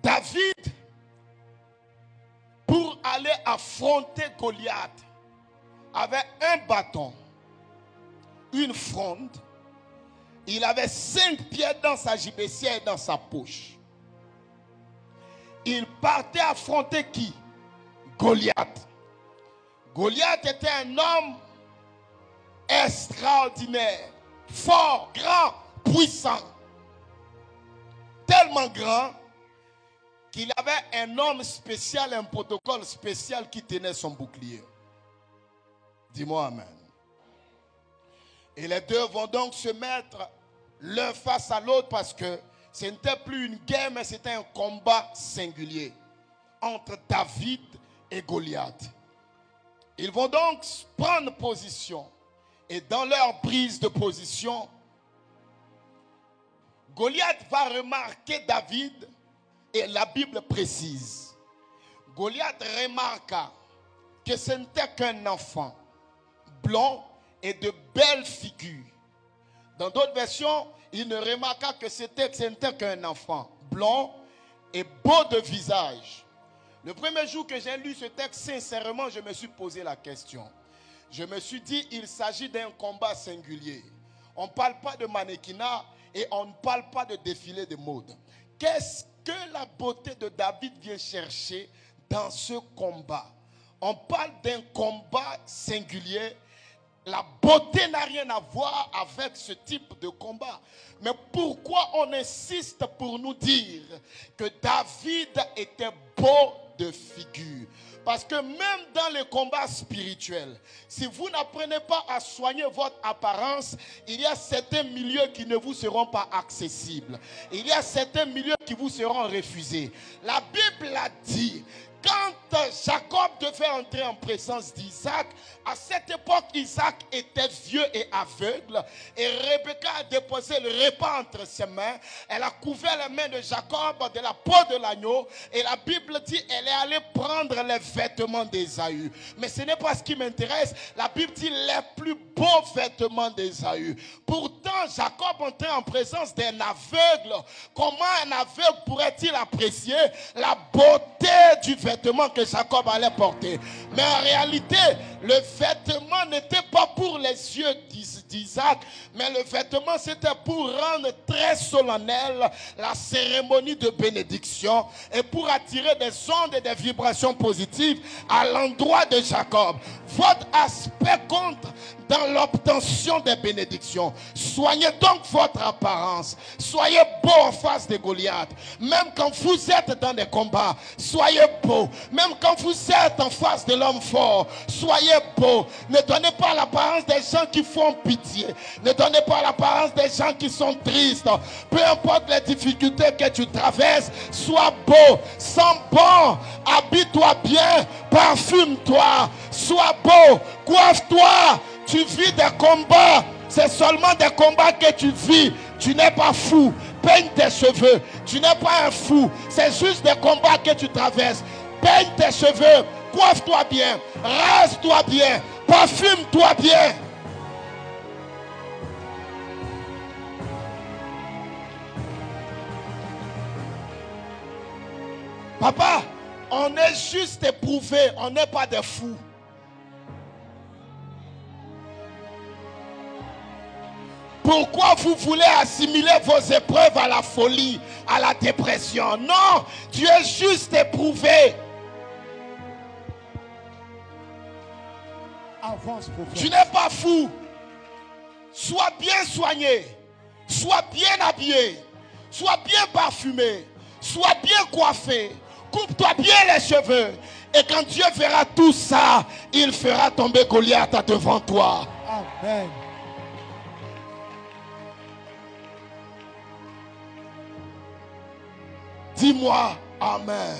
David, pour aller affronter Goliath, avait un bâton, une fronde. Il avait 5 pierres dans sa gibecière et dans sa poche. Il partait affronter qui? Goliath. Goliath était un homme extraordinaire, fort, grand, puissant. Tellement grand qu'il avait un homme spécial, un protocole spécial qui tenait son bouclier. Dis-moi amen. Et les deux vont donc se mettre l'un face à l'autre parce que ce n'était plus une guerre, mais c'était un combat singulier entre David et Goliath. Ils vont donc prendre position. Et dans leur prise de position, Goliath va remarquer David, et la Bible précise. Goliath remarqua que ce n'était qu'un enfant, blond et de belles figures. Dans d'autres versions, il ne remarqua que ce n'était qu'un enfant, blond et beau de visage. Le premier jour que j'ai lu ce texte, sincèrement, je me suis posé la question. Je me suis dit, il s'agit d'un combat singulier. On ne parle pas de mannequinat et on ne parle pas de défilé de mode. Qu'est-ce que la beauté de David vient chercher dans ce combat? On parle d'un combat singulier. La beauté n'a rien à voir avec ce type de combat. Mais pourquoi on insiste pour nous dire que David était beau de figure? Parce que même dans les combats spirituels, si vous n'apprenez pas à soigner votre apparence, il y a certains milieux qui ne vous seront pas accessibles. Il y a certains milieux qui vous seront refusés. La Bible a dit, quand Jacob devait entrer en présence d'Isaac, à cette époque, Isaac était vieux et aveugle. Et Rebecca a déposé le repas entre ses mains. Elle a couvert les mains de Jacob de la peau de l'agneau. Et la Bible dit qu'elle est allée prendre les vêtements d'Ésaü. Mais ce n'est pas ce qui m'intéresse. La Bible dit les plus beaux vêtements d'Ésaü. Pourtant, Jacob entrait en présence d'un aveugle. Comment un aveugle pourrait-il apprécier la beauté du vêtement que Jacob allait porter? Mais en réalité, le vêtement n'était pas pour les yeux d'Isaac, mais le vêtement c'était pour rendre très solennelle la cérémonie de bénédiction et pour attirer des ondes et des vibrations positives à l'endroit de Jacob. Votre aspect compte dans l'obtention des bénédictions. Soignez donc votre apparence. Soyez beau en face de Goliath. Même quand vous êtes dans des combats, soyez beau. Même quand vous êtes en face de l'homme fort, soyez beau. Ne donnez pas l'apparence des gens qui font pitié. Ne donnez pas l'apparence des gens qui sont tristes. Peu importe les difficultés que tu traverses, sois beau, sens bon, habille-toi bien, parfume-toi, sois beau, coiffe-toi. Tu vis des combats, c'est seulement des combats que tu vis. Tu n'es pas fou. Peigne tes cheveux. Tu n'es pas un fou. C'est juste des combats que tu traverses. Peigne tes cheveux. Coiffe-toi bien. Rase-toi bien. Parfume-toi bien. Papa, on est juste éprouvé. On n'est pas des fous. Pourquoi vous voulez assimiler vos épreuves à la folie, à la dépression? Non, tu es juste éprouvé. Avance, prophète. Tu n'es pas fou. Sois bien soigné. Sois bien habillé. Sois bien parfumé. Sois bien coiffé. Coupe-toi bien les cheveux. Et quand Dieu verra tout ça, il fera tomber Goliath devant toi. Amen. Dis-moi Amen.